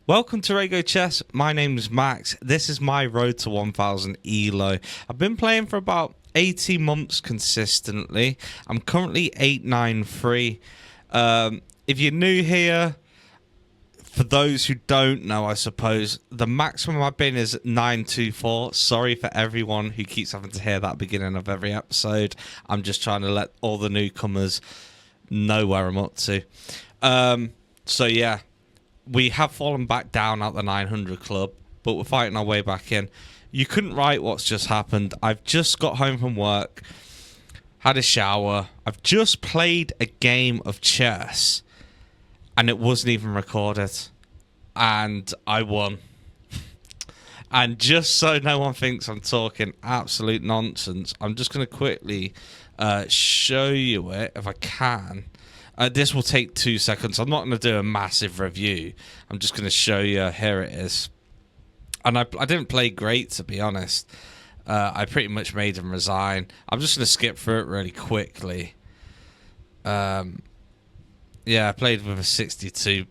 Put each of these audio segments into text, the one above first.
Welcome to Raygo Chess. My name is Max. This is my road to 1000 ELO. I've been playing for about 18 months consistently. I'm currently 893. If you're new here, for those who don't know, I suppose, the maximum I've been is 924. Sorry for everyone who keeps having to hear that at the beginning of every episode. I'm just trying to let all the newcomers know where I'm up to. So yeah. We have fallen back down at the 900 club, but we're fighting our way back in. You couldn't write what's just happened. I've just got home from work, had a shower. I've just played a game of chess, and it wasn't even recorded. And I won. And just so no one thinks I'm talking absolute nonsense, I'm just going to quickly show you it, if I can. This will take 2 seconds. I'm not going to do a massive review. I'm just going to show you. Here it is. And I didn't play great, to be honest. I pretty much made him resign. I'm just going to skip through it really quickly. Yeah, I played with a 62%.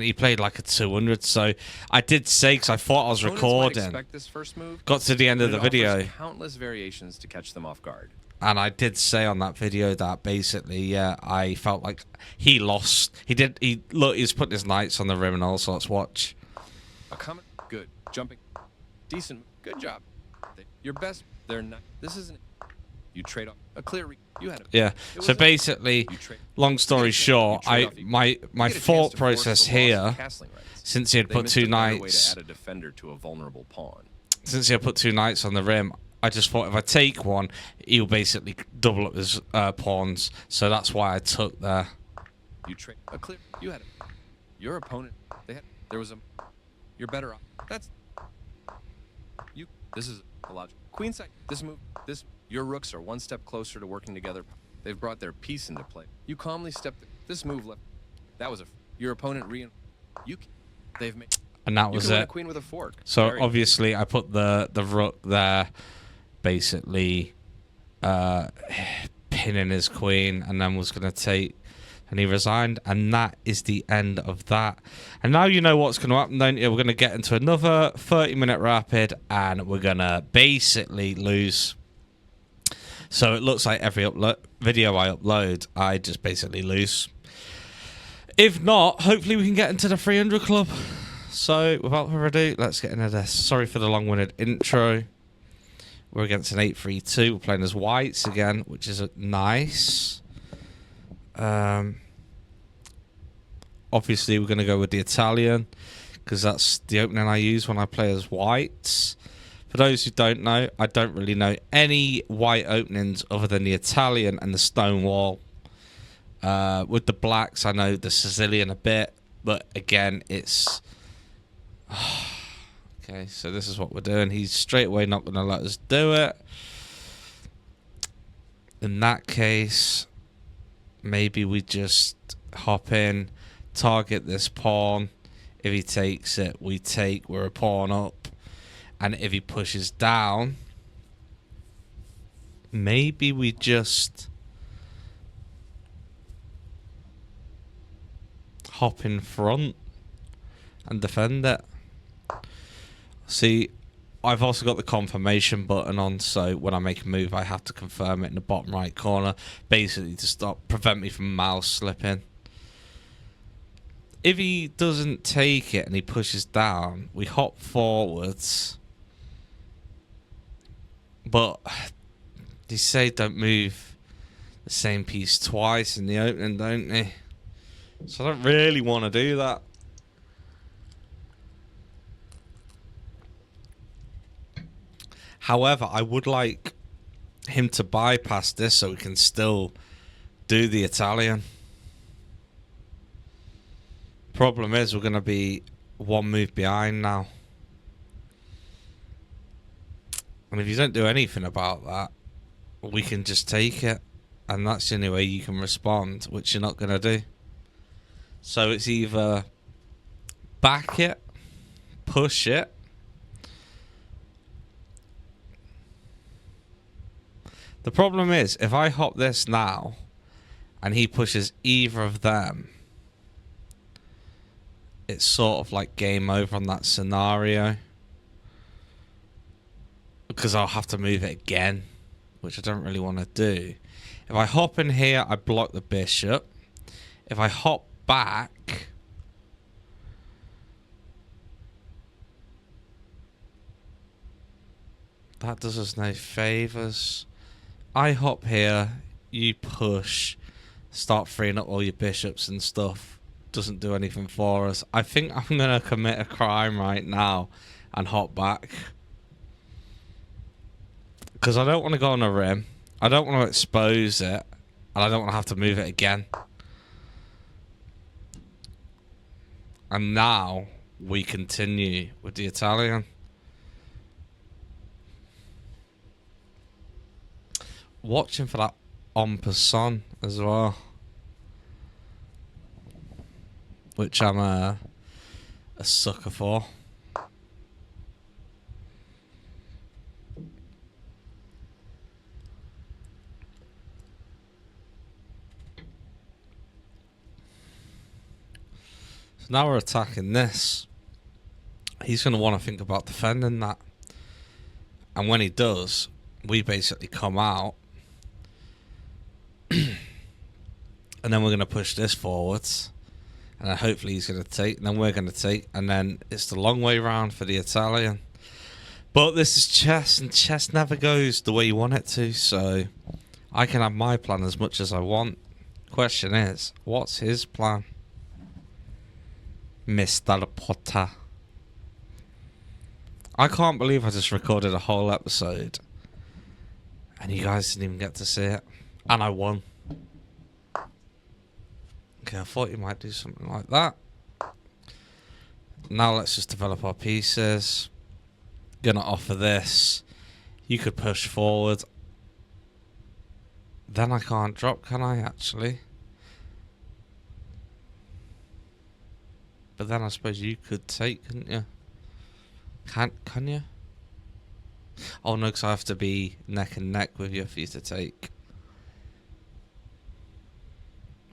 He played like a 200. So I did say, because I thought I was recording. This first move, got to the end of the video. Countless variations to catch them off guard. And I did say on that video that basically, yeah, I felt like he lost. Look, he's putting his knights on the rim and all sorts. Watch. A comment. Good. Jumping. Decent. Good job. Your best. They're not. This isn't. You trade off a clear. You had it. Yeah. So basically, long story short, my thought process here, since he had put two knights, add a defender to a vulnerable pawn. Since he had put two knights on the rim, I just thought if I take one, he'll basically double up his pawns. So that's why I took there. You trade a clear. You had it. Your opponent. There was a. You're better off. That's. You. This is a logic. Queen side. This move. Your rooks are one step closer to working together. They've brought their piece into play. You calmly stepped. This move left. That was a. Your opponent You. They've made. And that was it. A queen with a fork. So obviously I put the rook there. Basically pinning his queen, and then was going to take, and he resigned, and that is the end of that. And now you know what's going to happen, don't you? We're going to get into another 30-minute rapid, and we're going to basically lose. So it looks like every video I upload, I just basically lose. If not, hopefully we can get into the 300 club. So without further ado, let's get into this. Sorry for the long-winded intro. We're against an 8-3-2. We're playing as whites again, which is nice. Obviously, we're going to go with the Italian, because that's the opening I use when I play as whites. For those who don't know, I don't really know any white openings other than the Italian and the stone wall. With the blacks, I know the Sicilian a bit, but again, it's... Okay, so this is what we're doing. He's straight away not going to let us do it. In that case, maybe we just hop in, target this pawn. If he takes it, we take. We're a pawn up. And if he pushes down, maybe we just hop in front and defend it. See, I've also got the confirmation button on, so when I make a move, I have to confirm it in the bottom right corner, basically to prevent me from mouse slipping. If he doesn't take it and he pushes down, we hop forwards. But they say don't move the same piece twice in the opening, don't they? So I don't really want to do that. However, I would like him to bypass this so we can still do the Italian. Problem is, we're going to be one move behind now. And if you don't do anything about that, we can just take it. And that's the only way you can respond, which you're not going to do. So it's either back it, push it, the problem is, if I hop this now, and he pushes either of them, it's sort of like game over on that scenario. Because I'll have to move it again, which I don't really want to do. If I hop in here, I block the bishop. If I hop back, that does us no favours. I hop here, you push, start freeing up all your bishops and stuff. Doesn't do anything for us. I think I'm going to commit a crime right now and hop back. Because I don't want to go on a rim. I don't want to expose it. And I don't want to have to move it again. And now we continue with the Italian. Watching for that en passant as well. Which I'm a sucker for. So now we're attacking this. He's going to want to think about defending that. And when he does, we basically come out. And then we're going to push this forwards. And then hopefully he's going to take. And then we're going to take. And then it's the long way round for the Italian. But this is chess. And chess never goes the way you want it to. So I can have my plan as much as I want. Question is, what's his plan? Mr. Potter. I can't believe I just recorded a whole episode and you guys didn't even get to see it. And I won. Okay, I thought you might do something like that. Now let's just develop our pieces. Gonna offer this. You could push forward. Then I can't drop, can I, actually? But then I suppose you could take, couldn't you? Can you? Oh no, because I have to be neck and neck with you for you to take.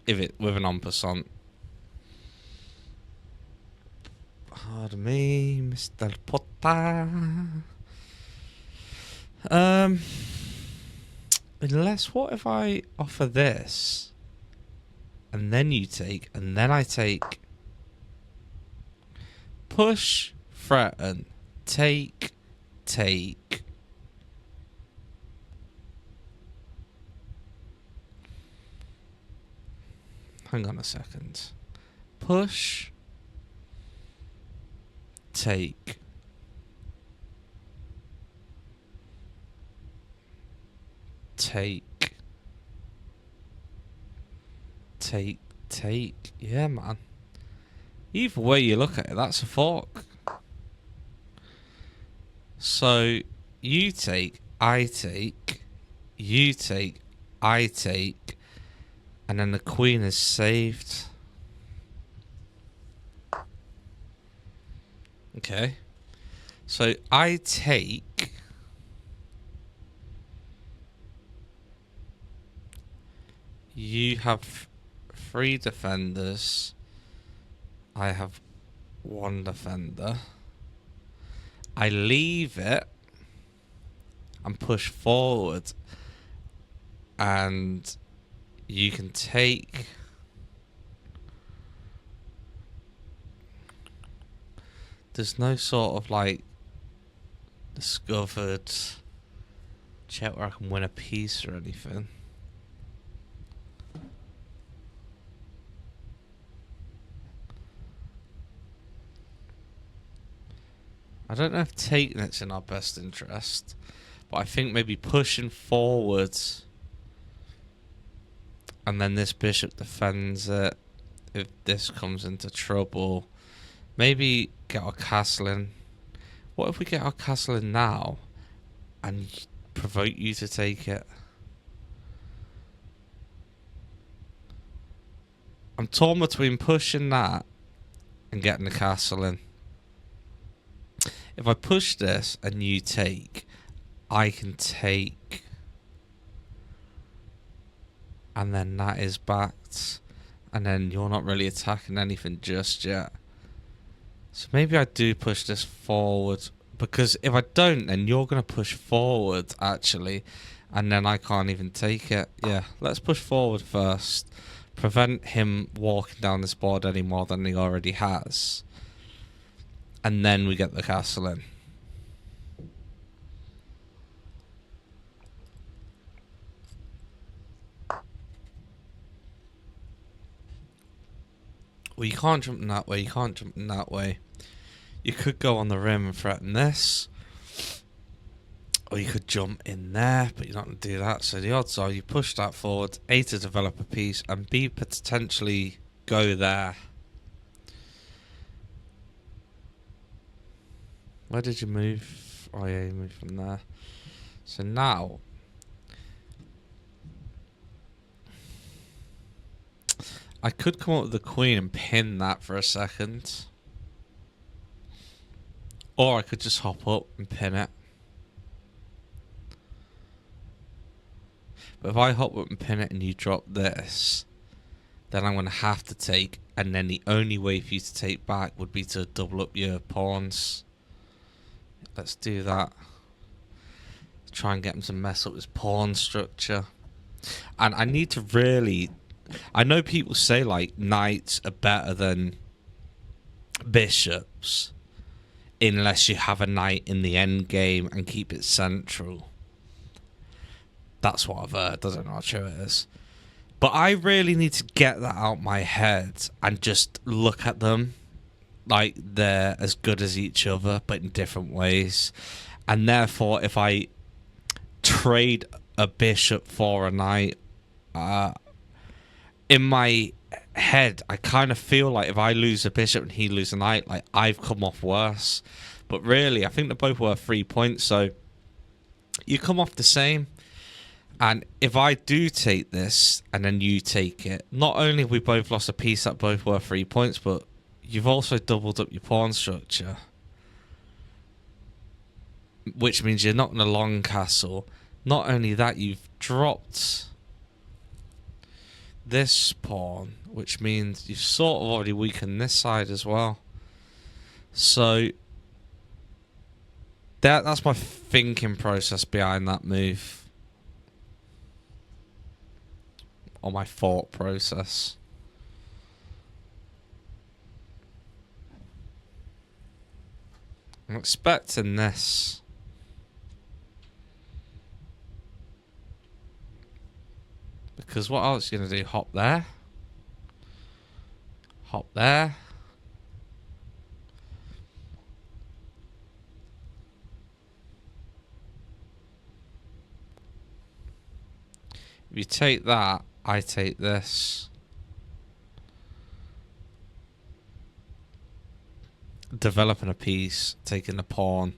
If it with an en passant. Pardon me, Mr. Potter. Unless, what if I offer this and then you take and then I take? Push, threaten, take. Hang on a second. Push, take. Take. Yeah, man. Either way you look at it, that's a fork. So, you take, I take, you take, I take, and then the queen is saved. Okay. So, I take. You have 3 defenders. I have 1 defender. I leave it and push forward, and you can take. There's no sort of like discovered check where I can win a piece or anything. I don't know if taking it's in our best interest, but I think maybe pushing forwards and then this bishop defends it if this comes into trouble. Maybe get our castle in. What if we get our castle in now and provoke you to take it? I'm torn between pushing that and getting the castle in. If I push this and you take, I can take. And then that is backed. And then you're not really attacking anything just yet. So maybe I do push this forward, because if I don't, then you're going to push forward, actually, and then I can't even take it. Yeah, let's push forward first. Prevent him walking down this board any more than he already has. And then we get the castle in. Well, you can't jump in that way, you can't jump in that way. You could go on the rim and threaten this. Or you could jump in there, but you're not going to do that. So the odds are you push that forward, A, to develop a piece, and B, potentially go there. Where did you move? Oh yeah, you moved from there. So now... I could come up with the queen and pin that for a second. Or I could just hop up and pin it. But if I hop up and pin it and you drop this, then I'm going to have to take, and then the only way for you to take back would be to double up your pawns. Let's do that. Try and get him to mess up his pawn structure. And I need to really... I know people say, like, knights are better than bishops unless you have a knight in the end game and keep it central. That's what I've heard. I don't know how true it is. But I really need to get that out my head and just look at them like they're as good as each other, but in different ways. And therefore, if I trade a bishop for a knight, in my head, I kind of feel like if I lose a bishop and he loses a knight, like I've come off worse. But really, I think they're both worth 3 points, so you come off the same. And if I do take this and then you take it, not only have we both lost a piece that both worth 3 points, but you've also doubled up your pawn structure. Which means you're not in a long castle. Not only that, you've dropped this pawn, which means you've sort of already weakened this side as well. So that's my thinking process behind that move. Or my thought process. I'm expecting this. Because what else are you going to do? Hop there. Hop there. If you take that, I take this. Developing a piece, taking a pawn,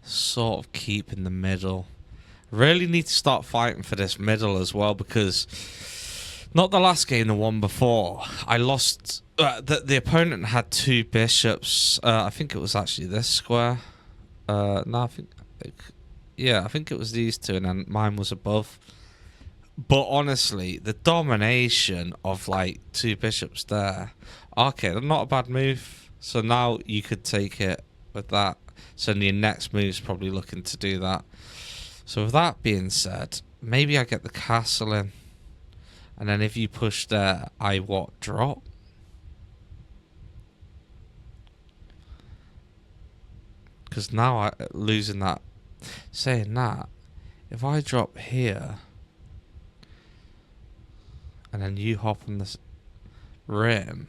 sort of keeping the middle. Really need to start fighting for this middle as well, because not the last game, the one before, I lost. The opponent had 2 bishops. I think it was actually this square. No, I think it was these 2, and then mine was above. But honestly, the domination of like 2 bishops there. Okay, they're not a bad move. So now you could take it with that. So your next move is probably looking to do that. So with that being said, maybe I get the castle in. And then if you push there, I what? Drop? Because now I losing that. Saying that, if I drop here, and then you hop on this rim,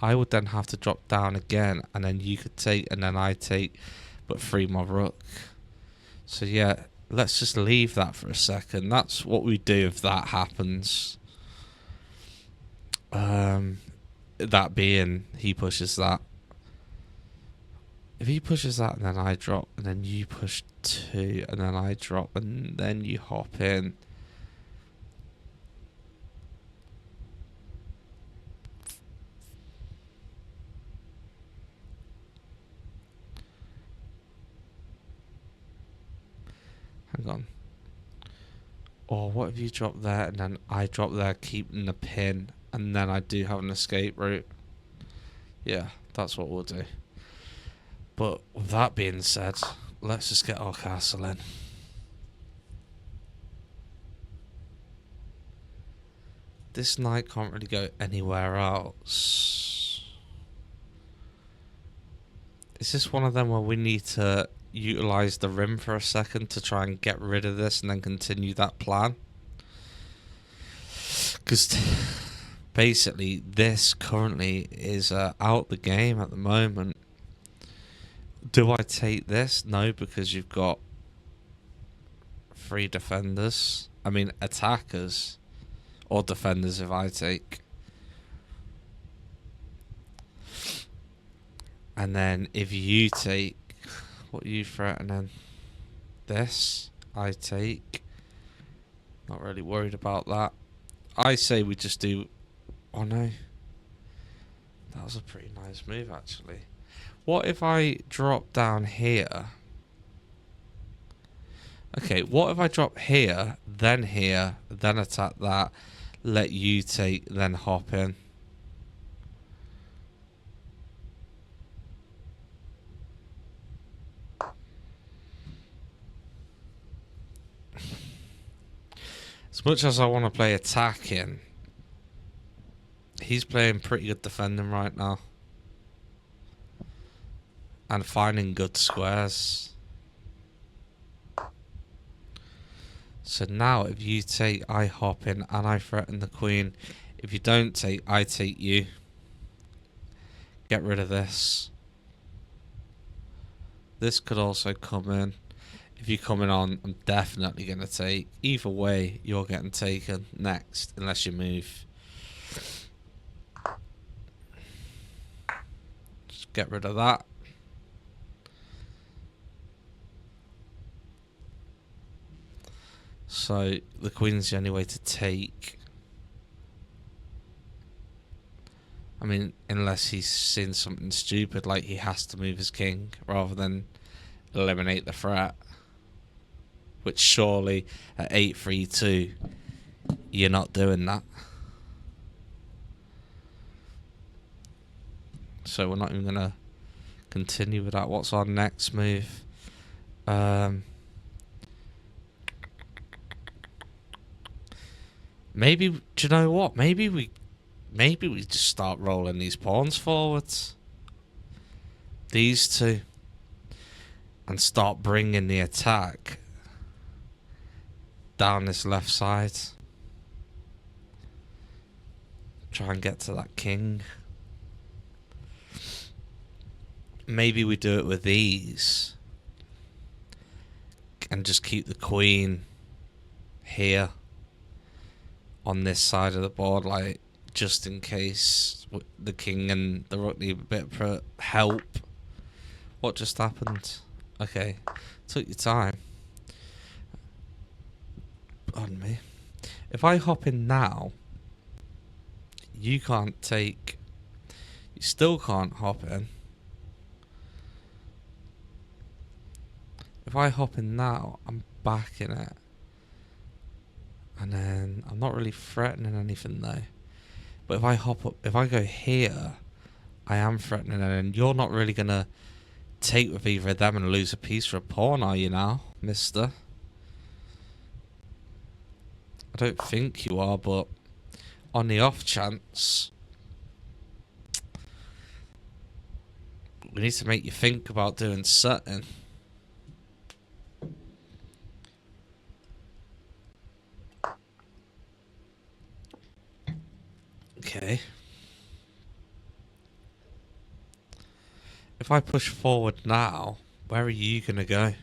I would then have to drop down again, and then you could take, and then I take, but free my rook. So yeah, let's just leave that for a second. That's what we do if that happens. That being, he pushes that. If he pushes that, and then I drop, and then you push 2, and then I drop, and then you hop in. Hang on. Or what if you drop there and then I drop there, keeping the pin, and then I do have an escape route? Yeah, That's what we'll do. But with that being said, let's just get our castle in. This knight can't really go anywhere else. Is this one of them where we need to utilize the rim for a second to try and get rid of this and then continue that plan? Because basically this currently is out the game at the moment. Do I take this? No, because you've got 3 defenders. I mean attackers. Or defenders if I take. And then if you take... What are you threatening? This. I take. Not really worried about that. I say we just do... Oh no. That was a pretty nice move actually. What if I drop down here? Okay, what if I drop here, then attack that, let you take, then hop in? As much as I want to play attacking, he's playing pretty good defending right now. And finding good squares. So now if you take, I hop in and I threaten the queen. If you don't take, I take you. Get rid of this. This could also come in. If you're coming on, I'm definitely going to take. Either way, you're getting taken next, unless you move. Just get rid of that. So the queen's the only way to take. I mean, unless he's seen something stupid like he has to move his king rather than eliminate the threat. Which surely at 8-3-2 you're not doing that. So we're not even gonna continue with that. What's our next move? Maybe, do you know what? Maybe we just start rolling these pawns forwards. These two. And start bringing the attack down this left side. Try and get to that king. Maybe we do it with these. And just keep the queen here. On this side of the board, like, just in case the king and the rook need a bit of help. What just happened? Okay, took your time. Pardon me. If I hop in now, you can't take. You still can't hop in. If I hop in now, I'm back in it. And then I'm not really threatening anything though. But if I hop up, if I go here, I am threatening, and you're not really gonna take with either of them and lose a piece for a pawn, are you now, mister? I don't think you are, but on the off chance, we need to make you think about doing something. Okay. If I push forward now, where are you going to go?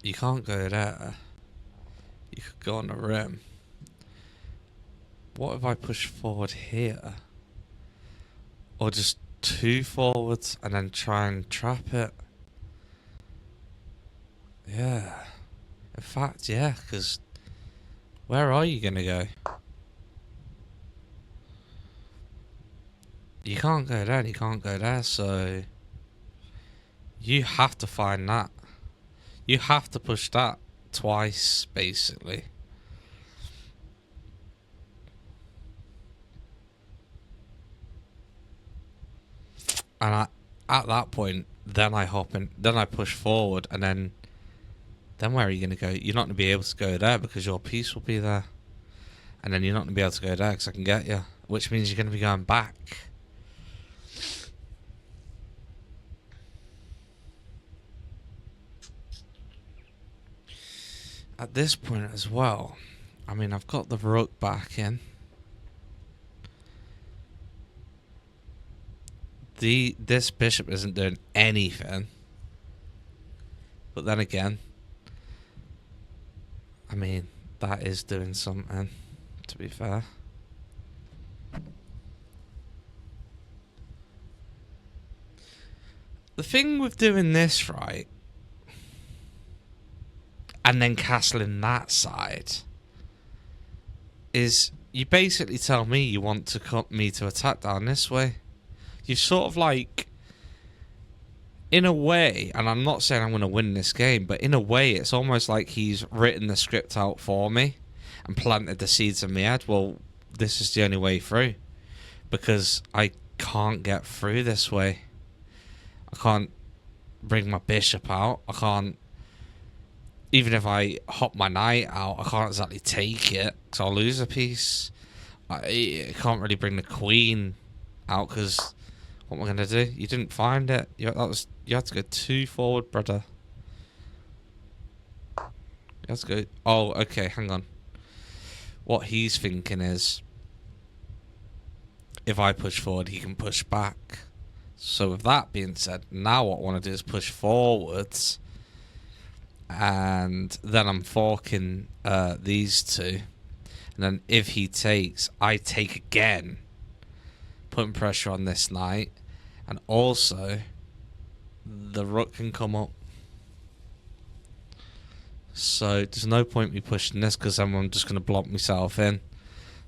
You can't go there. You could go on the rim. What if I push forward here? Or just 2 forwards and then try and trap it? Yeah. In fact, yeah, because where are you going to go? You can't go there and you can't go there, so you have to find that. You have to push that twice, basically. And at that point, then I hop in, then I push forward, and then where are you going to go? You're not going to be able to go there because your piece will be there. And then you're not going to be able to go there because I can get you. Which means you're going to be going back. At this point as well, I mean, I've got the rook back in. This bishop isn't doing anything. But then again, I mean, that is doing something, to be fair. The thing with doing this, right, and then castling that side, is you basically tell me you want to cut me to attack down this way. You sort of like, in a way, and I'm not saying I'm going to win this game, but in a way it's almost like he's written the script out for me and planted the seeds in my head. Well, this is the only way through, because I can't get through this way. I can't bring my bishop out. I can't, even if I hop my knight out, I can't exactly take it because I'll lose a piece. I can't really bring the queen out because what am I going to do? You didn't find it. You had to go too forward, brother. You had to go... Oh, okay, hang on. What he's thinking is, if I push forward, he can push back. So with that being said, now what I want to do is push forwards, and then I'm forking these two, and then if he takes, I take again, putting pressure on this knight, and also the rook can come up. So there's no point me pushing this because then I'm just going to block myself in.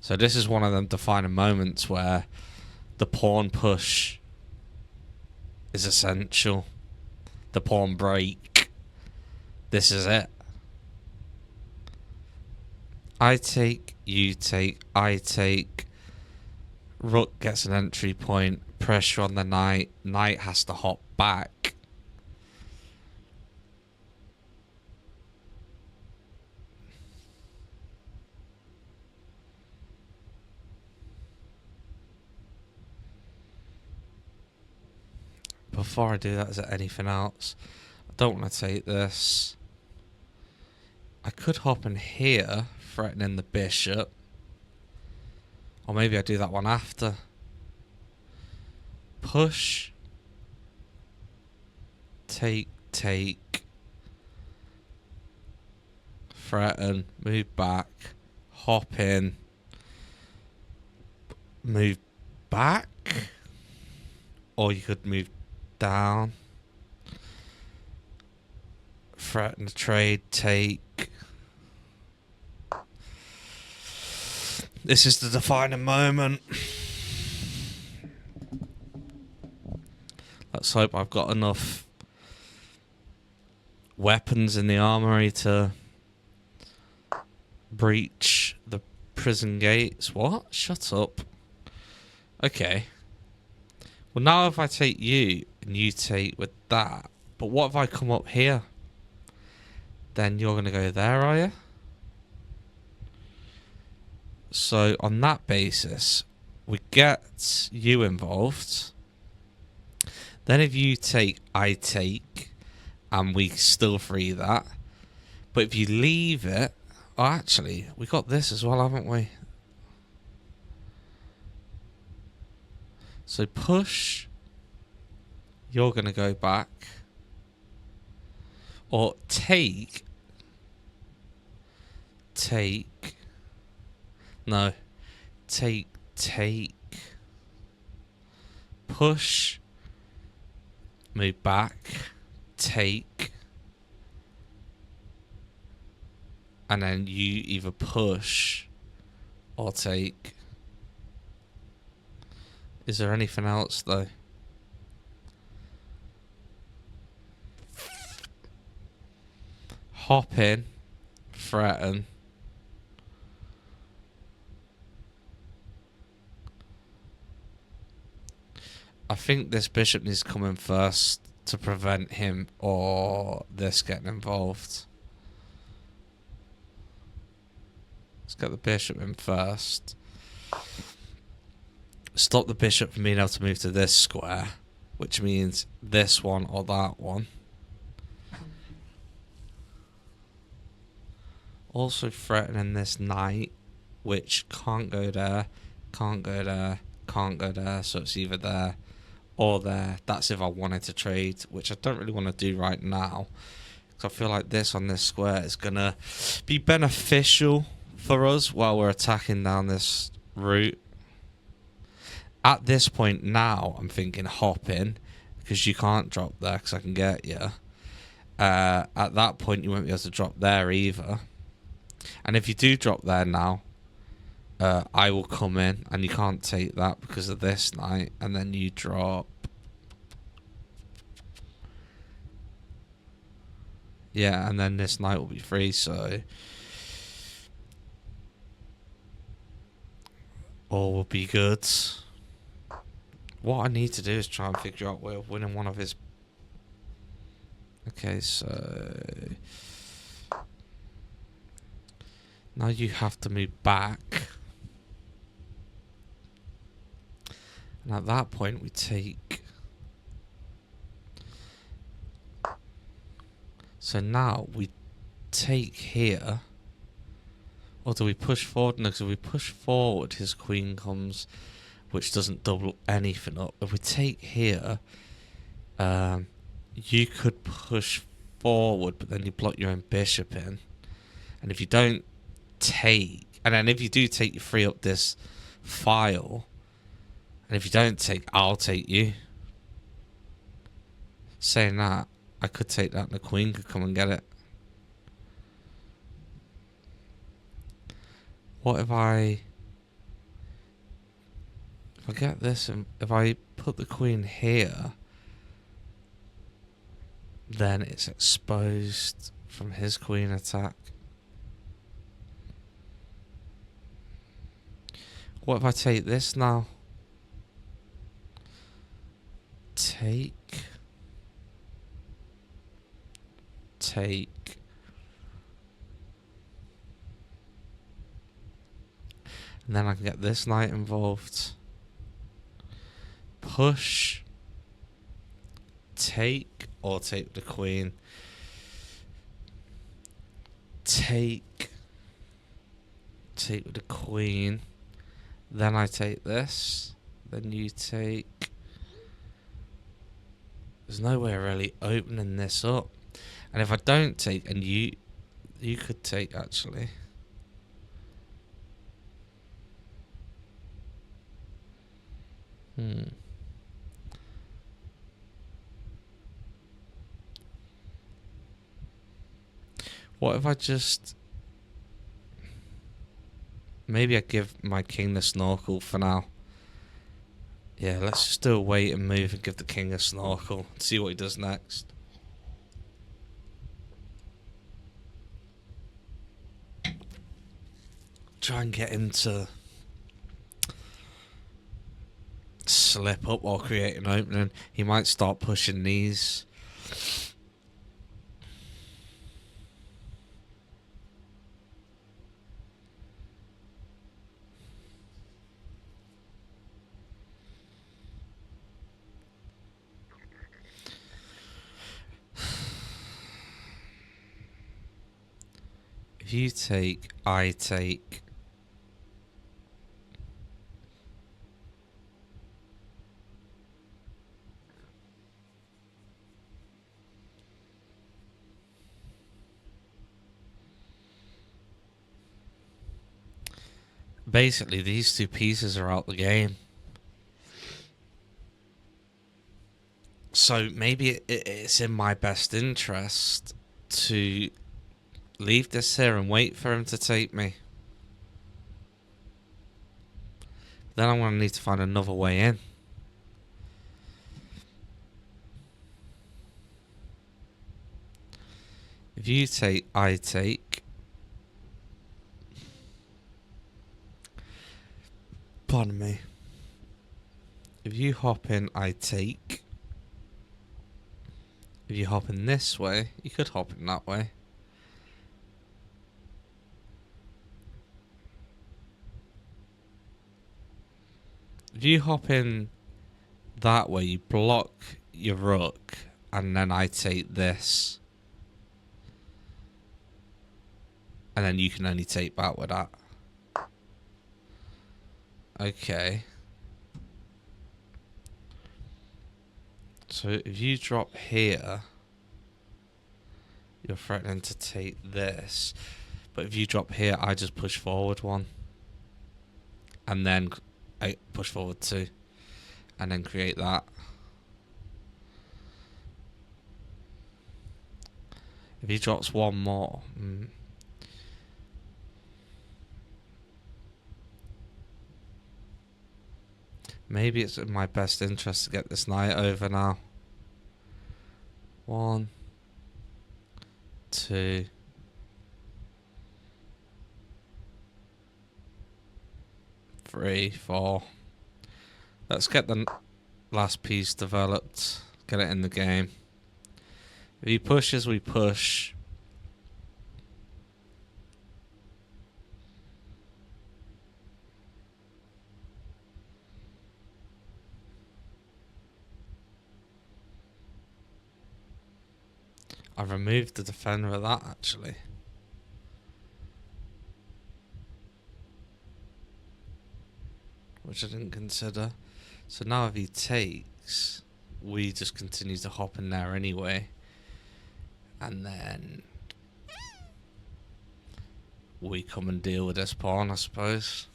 So this is one of them defining moments where the pawn push is essential. The pawn break. This is it. I take, you take, I take. Rook gets an entry point. Pressure on the knight. Knight has to hop back. Before I do that, is there anything else? I don't want to take this. I could hop in here, threatening the bishop. Or maybe I do that one after. Push. Take, take. Threaten. Move back. Hop in. Move back. Or you could move down. Threaten the trade. Take. This is the defining moment. Let's hope I've got enough weapons in the armory to breach the prison gates. What? Shut up. Okay. Well, now if I take you and you take with that, but what if I come up here? Then you're going to go there, are you? So on that basis, we get you involved. Then if you take, I take, and we still free that. But if you leave it, oh, actually, we got this as well, haven't we? So push. You're going to go back. Or take. Take. No. Take, take. Push. Move back. Take. And then you either push or take. Is there anything else though? Hop in. Threaten. think this bishop needs to come in first to prevent him or this getting involved. Let's get the bishop in first. Stop the bishop from being able to move to this square, which means this one or that one. Also threatening this knight, which can't go there, can't go there, can't go there, so it's either there or there. That's if I wanted to trade, which I don't really want to do right now, because I feel like this on this square is going to be beneficial for us while we're attacking down this route. At this point now, I'm thinking hop in, because you can't drop there because I can get you. At that point, you won't be able to drop there either. And if you do drop there now, I will come in, and you can't take that because of this knight, and then you drop. Yeah, and then this knight will be free, so all will be good. What I need to do is try and figure out a way of winning one of his. Okay, so now you have to move back. And at that point we take. So now we take here. Or do we push forward? No, because if we push forward, his queen comes, which doesn't double anything up. If we take here, you could push forward, but then you block your own bishop in. And if you don't take, and then if you do take, you free up this file. And if you don't take, I'll take you. Saying that, I could take that and the queen could come and get it. What if I get this, and if I put the queen here, then it's exposed from his queen attack. What if I take this now? Take. And then I can get this knight involved. Push. Take. Or take the queen. Take. Take with the queen. Then I take this. Then you take. There's no way of really opening this up. And if I don't take, and you could take actually. What if I just... Maybe I give my king the snorkel for now. Yeah, let's just do a wait and move and give the king a snorkel. See what he does next. Try and get him to slip up or create an opening. He might start pushing these. If you take, I take. Basically, these two pieces are out the game. So maybe it's in my best interest to leave this here and wait for him to take me. Then I'm going to need to find another way in. If you take, I take. Pardon me. If you hop in, I take. If you hop in this way, you could hop in that way. If you hop in that way, you block your rook, and then I take this. And then you can only take back with that. Okay. So if you drop here, you're threatening to take this. But if you drop here, I just push forward one. And then I push forward two. And then create that. If he drops one more... maybe it's in my best interest to get this knight over now. 1, 2. Three, 4. Let's get the last piece developed. Get it in the game. If he pushes, we push. I removed the defender of that, actually. Which I didn't consider. So now if he takes, we just continue to hop in there anyway. And then we come and deal with this pawn, I suppose.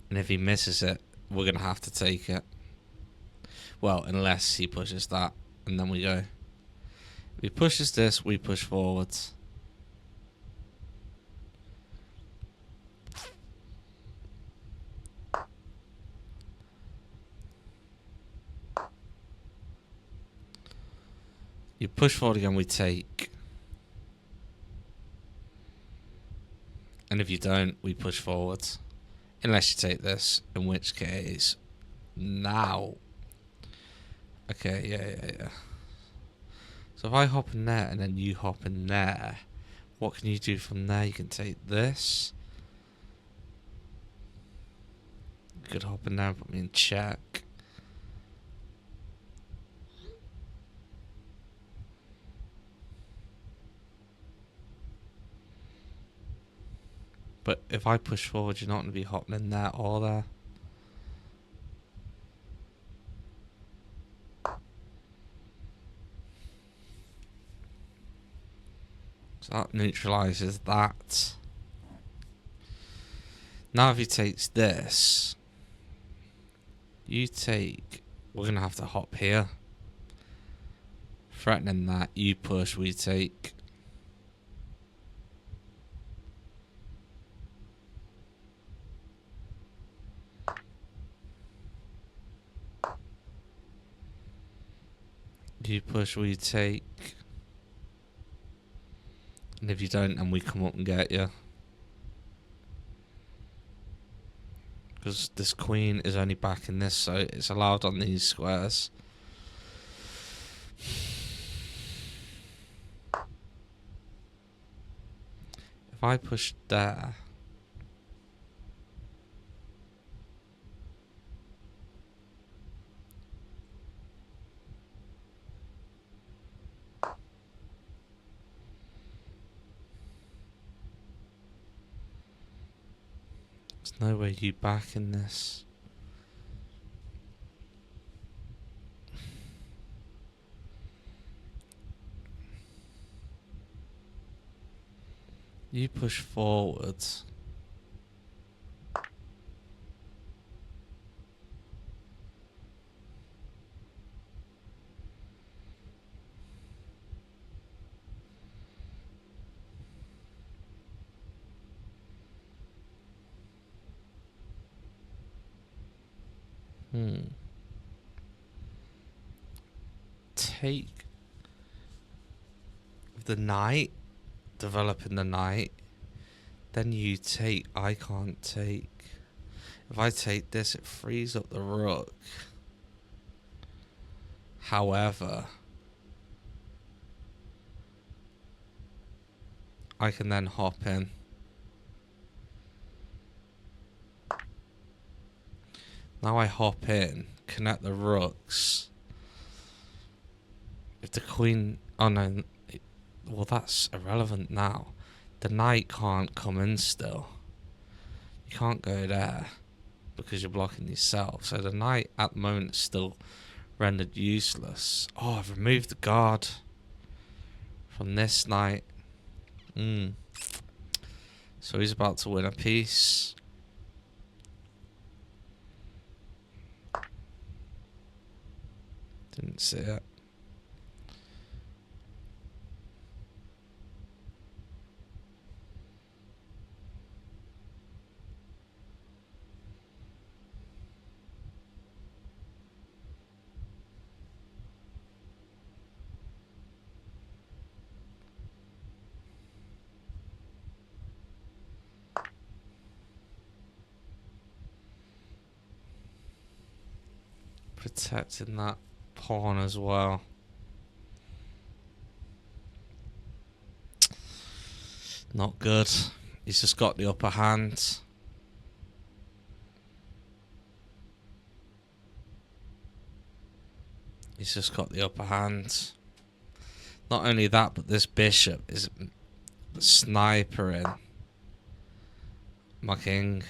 And if he misses it, we're going to have to take it. Well, unless he pushes that, and then we go. If he pushes this, we push forwards. You push forward again, we take. And if you don't, we push forwards. Unless you take this, in which case... now... okay, yeah. So if I hop in there and then you hop in there, what can you do from there? You can take this. You could hop in there and put me in check. But if I push forward, you're not going to be hopping in there or there. So that neutralises that. Now if he takes this, you take... we're going to have to hop here. Threatening that, you push, we take... you push, we take. And if you don't, then we come up and get you. Because this queen is only back in this, so it's allowed on these squares. If I push there... there's no way you back in this. You push forwards. Take the knight, developing the knight, Then you take. I can't take. If I take this, it frees up the rook. However, I can then hop in. Now I hop in, connect the rooks. If the queen... Oh no, well that's irrelevant now. The knight can't come in still. You can't go there because you're blocking yourself. So the knight at the moment is still rendered useless. Oh, I've removed the guard from this knight. So he's about to win a piece. Didn't see it. Protecting that pawn as well. Not good. He's just got the upper hand. He's just got the upper hand. Not only that, but this bishop is snipering my king.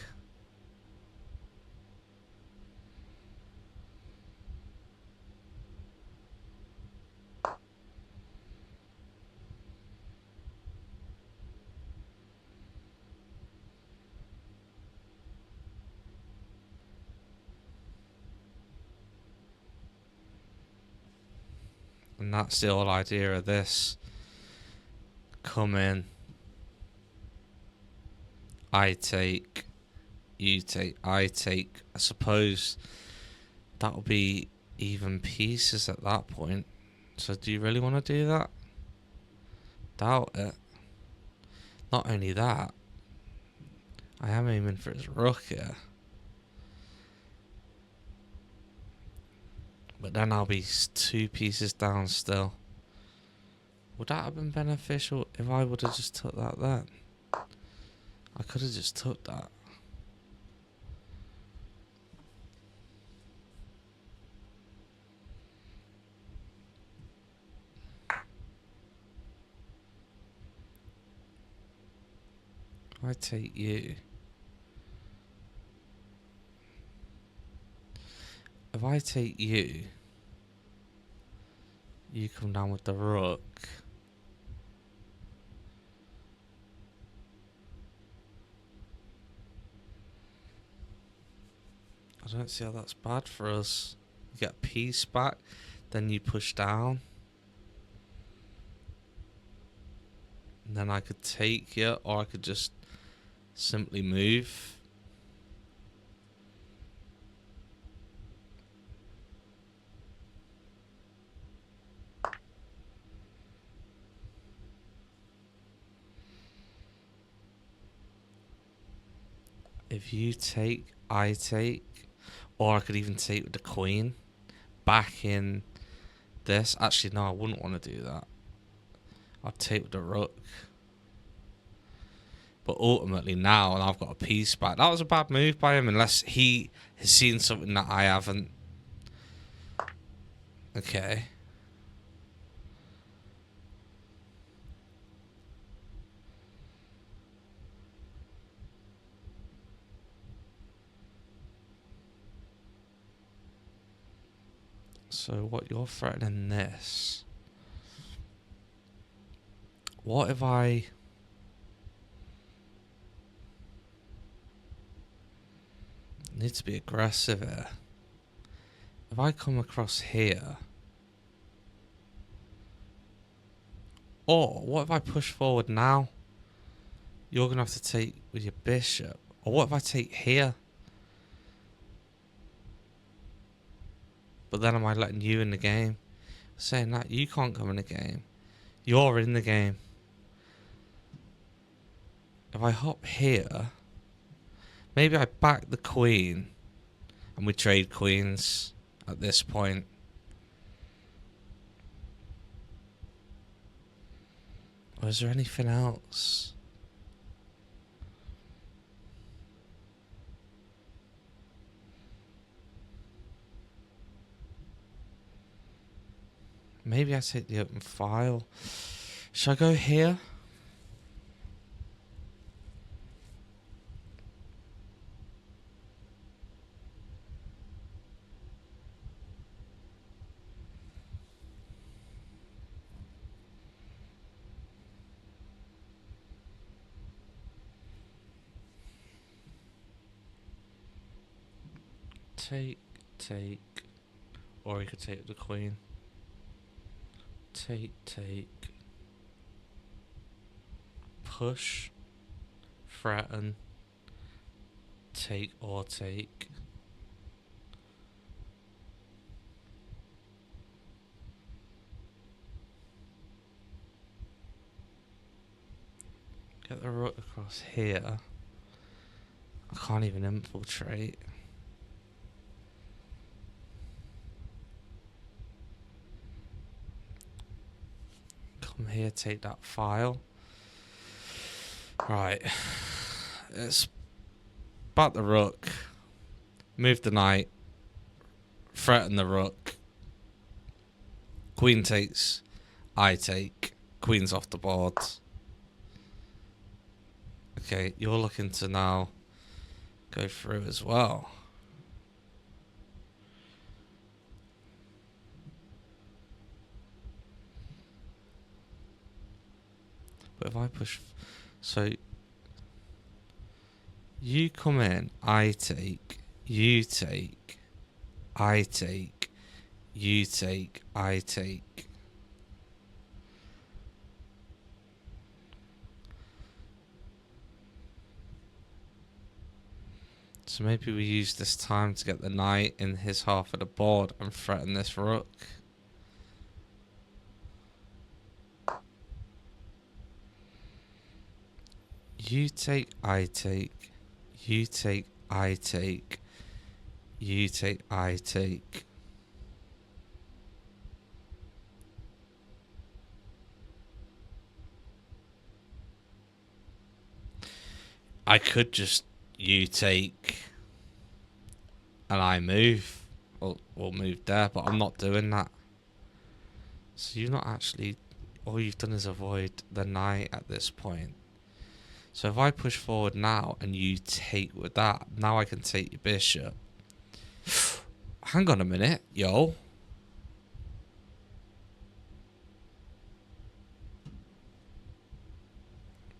And that's the whole idea of this. Come in. I take. You take. I take. I suppose that'll be even pieces at that point. So do you really want to do that? Doubt it. Not only that, I am aiming for his rook here. But then I'll be 2 pieces down still. Would that have been beneficial if I would have just took that then? I could have just took that. If I take you. If I take you, you come down with the rook. I don't see how that's bad for us. You get a piece back, then you push down. And then I could take you, or I could just simply move. If you take, I take. Or I could even take with the queen. Back in this. Actually, no, I wouldn't want to do that. I'd take with the rook. But ultimately now, and I've got a piece back. That was a bad move by him, unless he has seen something that I haven't. Okay. So what, you're threatening this. What if I... need to be aggressive here. If I come across here... Or what if I push forward now? You're going to have to take with your bishop. Or what if I take here? But then am I letting you in the game? Saying that, you can't come in the game. You're in the game. If I hop here, maybe I back the queen and we trade queens at this point. Or is there anything else? Maybe I take the open file. Should I go here? Take. Or he could take the queen. Take. Push. Threaten. Take or take. Get the rook across here. I can't even infiltrate. Come here, take that file. Right. It's bat the rook. Move the knight. Threaten the rook. Queen takes. I take. Queen's off the board. Okay, you're looking to now go through as well. But if I push... So... You come in, I take, you take, I take, you take, I take. So maybe we use this time to get the knight in his half of the board and threaten this rook. You take, I take, you take, I take, you take, I take. I could just you take and I move. We'll move there, but I'm not doing that. So you're not actually... All you've done is avoid the knight at this point. So if I push forward now and you take with that, now I can take your bishop. Hang on a minute, yo.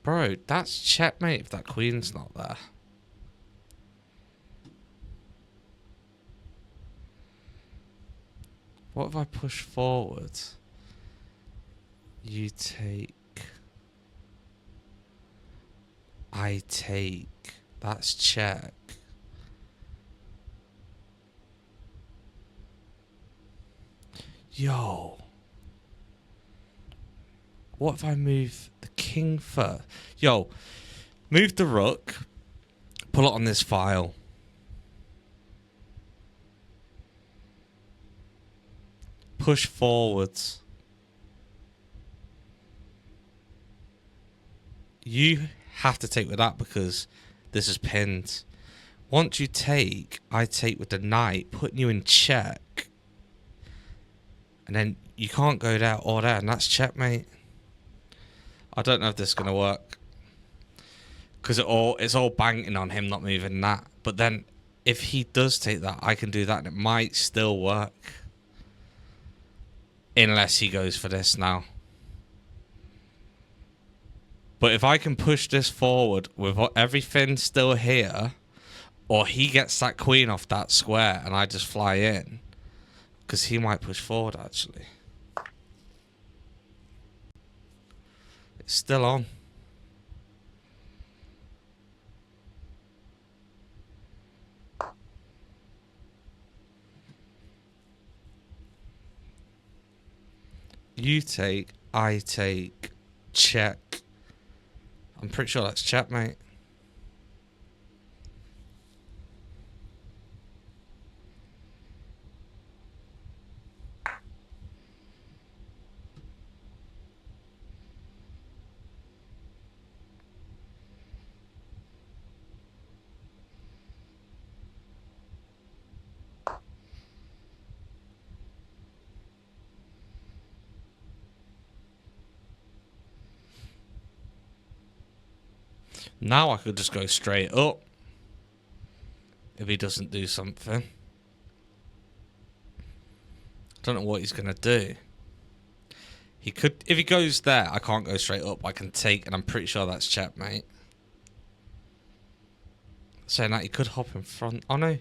Bro, that's checkmate if that queen's not there. What if I push forward? You take. I take. That's check. Yo. What if I move the king first? Yo. Move the rook. Pull it on this file. Push forwards. You have to take with that because this is pinned. Once you take, I take with the knight, putting you in check. And then you can't go there or there, and that's checkmate. I don't know if this is going to work. Because it's all banking on him not moving that. But then, if he does take that, I can do that, and it might still work. Unless he goes for this now. But if I can push this forward with everything still here, or he gets that queen off that square and I just fly in, because he might push forward actually. It's still on. You take, I take, check. I'm pretty sure that's checkmate. Now I could just go straight up if he doesn't do something. Don't know what he's going to do. He could, if he goes there, I can't go straight up. I can take, and I'm pretty sure that's checkmate. Saying that he could hop in front. Oh no.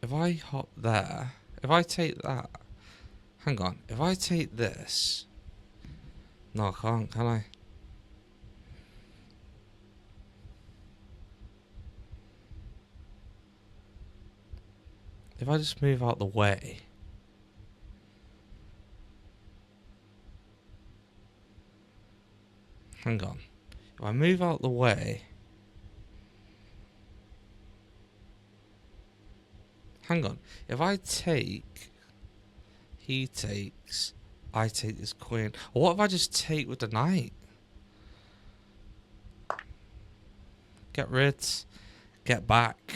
If I hop there, if I take that, hang on. If I take this, no, I can't, can I? If I just move out the way. Hang on. If I move out the way. Hang on. If I take. He takes. I take this queen. Or what if I just take with the knight? Get rid. Get back.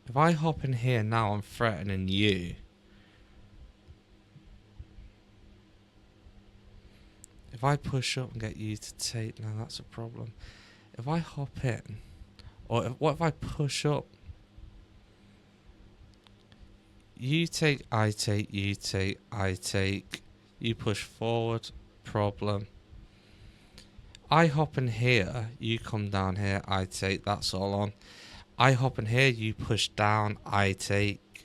If I hop in here now, I'm threatening you. If I push up and get you to take, now that's a problem. If I hop in, or what if I push up? You take, I take, you take, I take. You push forward, problem. I hop in here, you come down here, I take, that's all on. I hop in here, you push down, I take.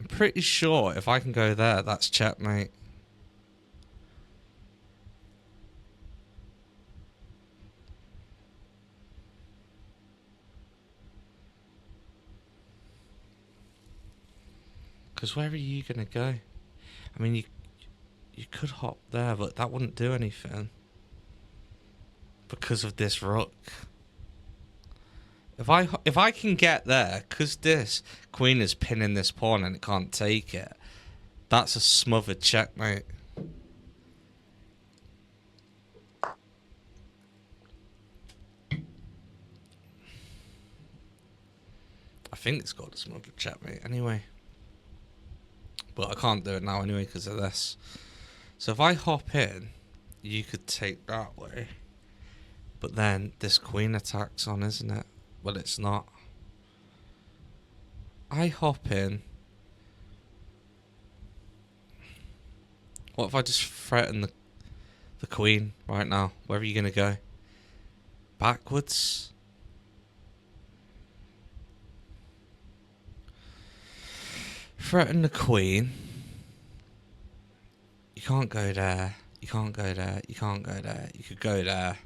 I'm pretty sure if I can go there, that's checkmate. Because where are you going to go? I mean, you could hop there, but that wouldn't do anything. Because of this rook. If I can get there, because this queen is pinning this pawn and it can't take it, that's a smothered checkmate. I think it's called a smothered checkmate anyway. But I can't do it now anyway because of this. So if I hop in, you could take that way. But then this queen attacks on, isn't it? Well, it's not. I hop in. What if I just threaten the queen right now? Where are you going to go? Backwards? Threaten the queen. You can't go there. You can't go there. You can't go there. You could go there.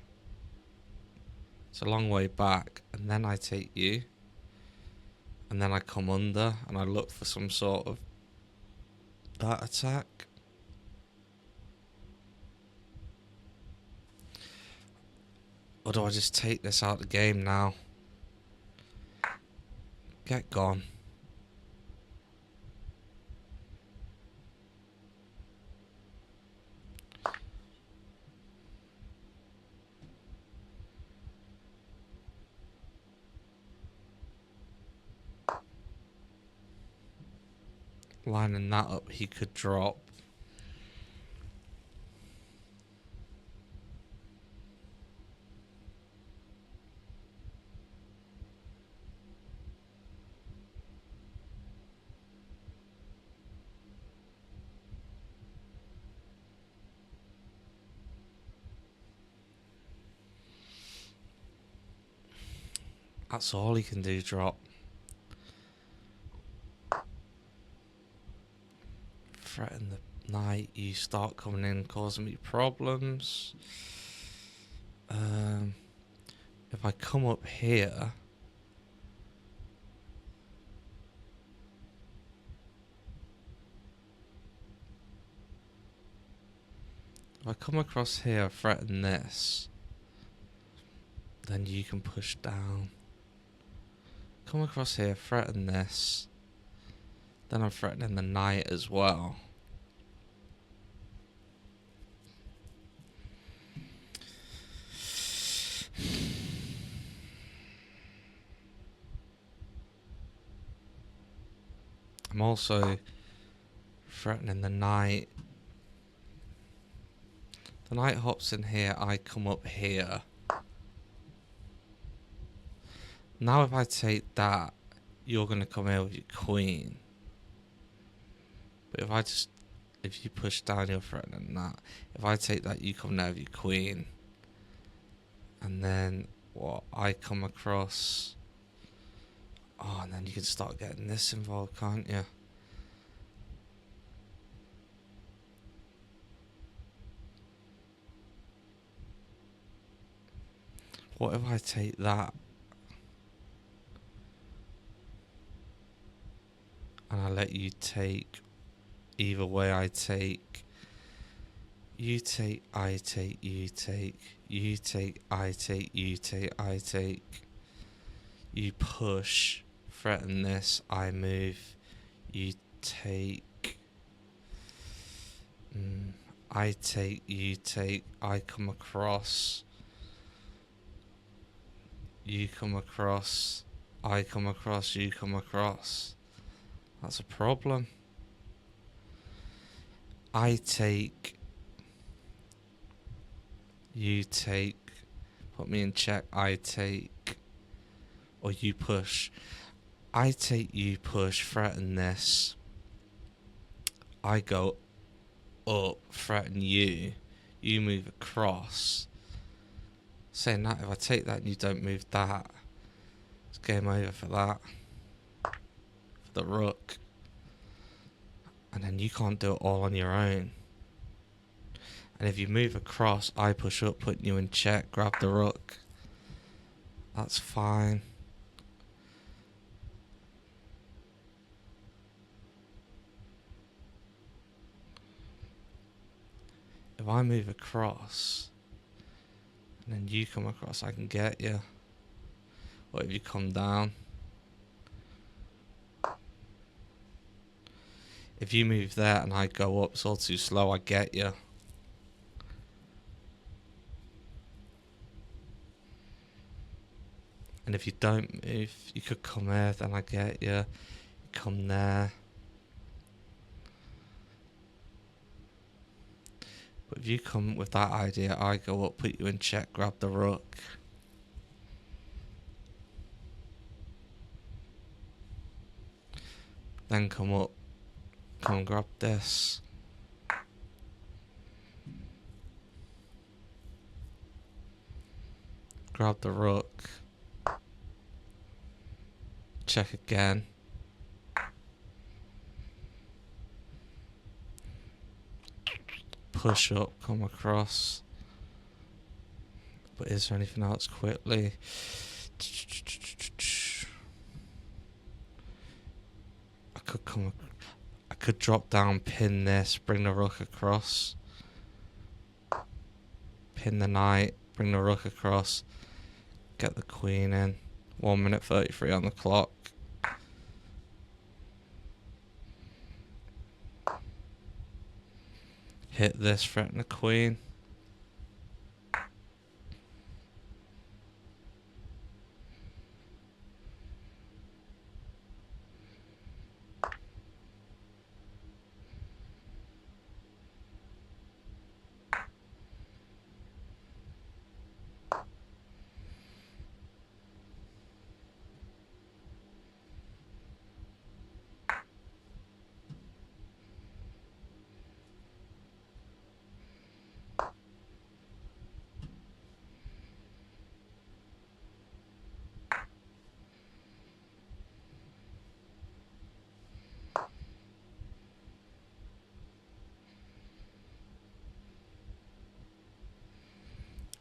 It's a long way back. And then I take you. And then I come under and I look for some sort of that attack. Or do I just take this out of the game now? Get gone. Lining that up, he could drop. That's all he can do, drop. Threaten the knight. You start coming in, causing me problems. If I come up here... If I come across here, threaten this, then you can push down. Come across here, threaten this, then I'm threatening the knight as well. I'm also threatening the knight. The knight hops in here, I come up here. Now if I take that, you're going to come here with your queen. But if you push down, you're threatening that. If I take that, you come there with your queen. And then, what, I come across... Oh, and then you can start getting this involved, can't you? What if I take that and I let you take either way? I take, you take, I take, you take, you take, I take, you take, I take, you push, threaten this, I move, you take, I take, you take, I come across, you come across, I come across, you come across. That's a problem. I take, you take, put me in check, I take, or you push. I take, you push, threaten this. I go up, threaten you. You move across. Saying that, if I take that and you don't move that, it's game over for that. For the rook. And then you can't do it all on your own. And if you move across, I push up, putting you in check, grab the rook. That's fine. If I move across, and then you come across, I can get you. What if you come down? If you move there and I go up, it's all too slow, I get you. And if you don't move, you could come here, then I get you. You come there. But if you come with that idea, I go up, put you in check, grab the rook. Then come up, come and grab this. Grab the rook. Check again. Push up, come across. But is there anything else quickly? I could drop down, pin this, bring the rook across. Pin the knight, bring the rook across. Get the queen in. 1 minute 33 on the clock. Hit this, threaten the queen.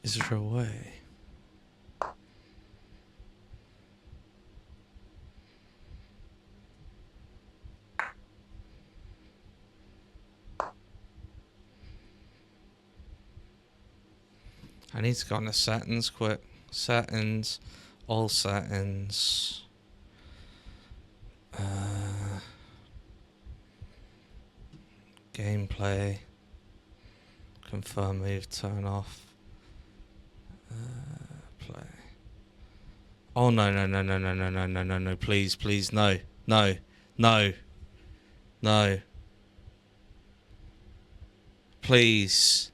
Is there a way? I need to go on the settings quick. Settings. All settings. Gameplay. Confirm move. Turn off. Play. Oh no no no no no no no no no no! Please please no no no no! Please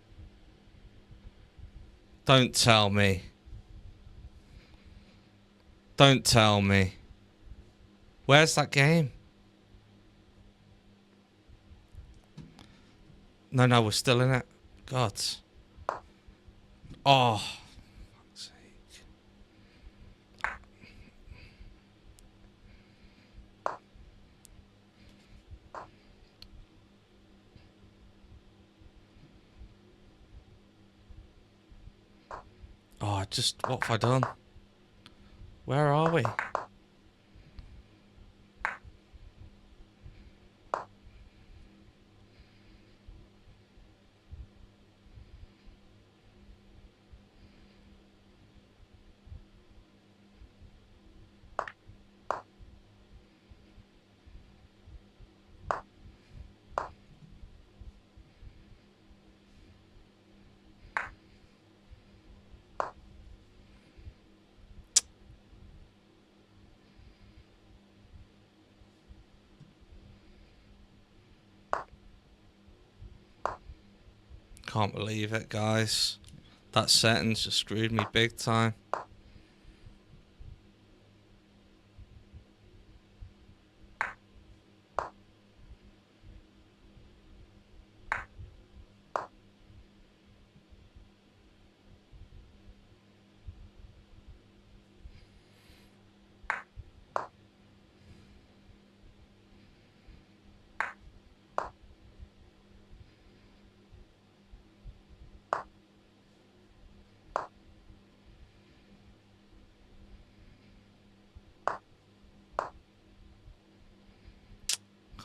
don't tell me. Don't tell me. Where's that game? No no, we're still in it. God. Oh. Fuck's sake. Oh, what have I done? Where are we? Can't believe it, guys. That settings just screwed me big time.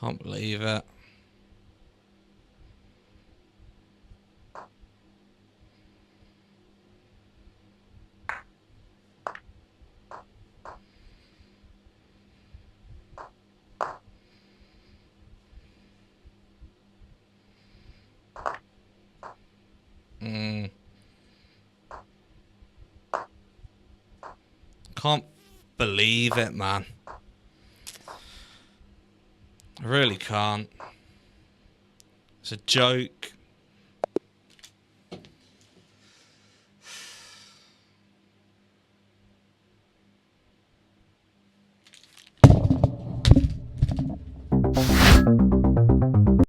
Can't believe it. Can't believe it, man. I really can't. It's a joke.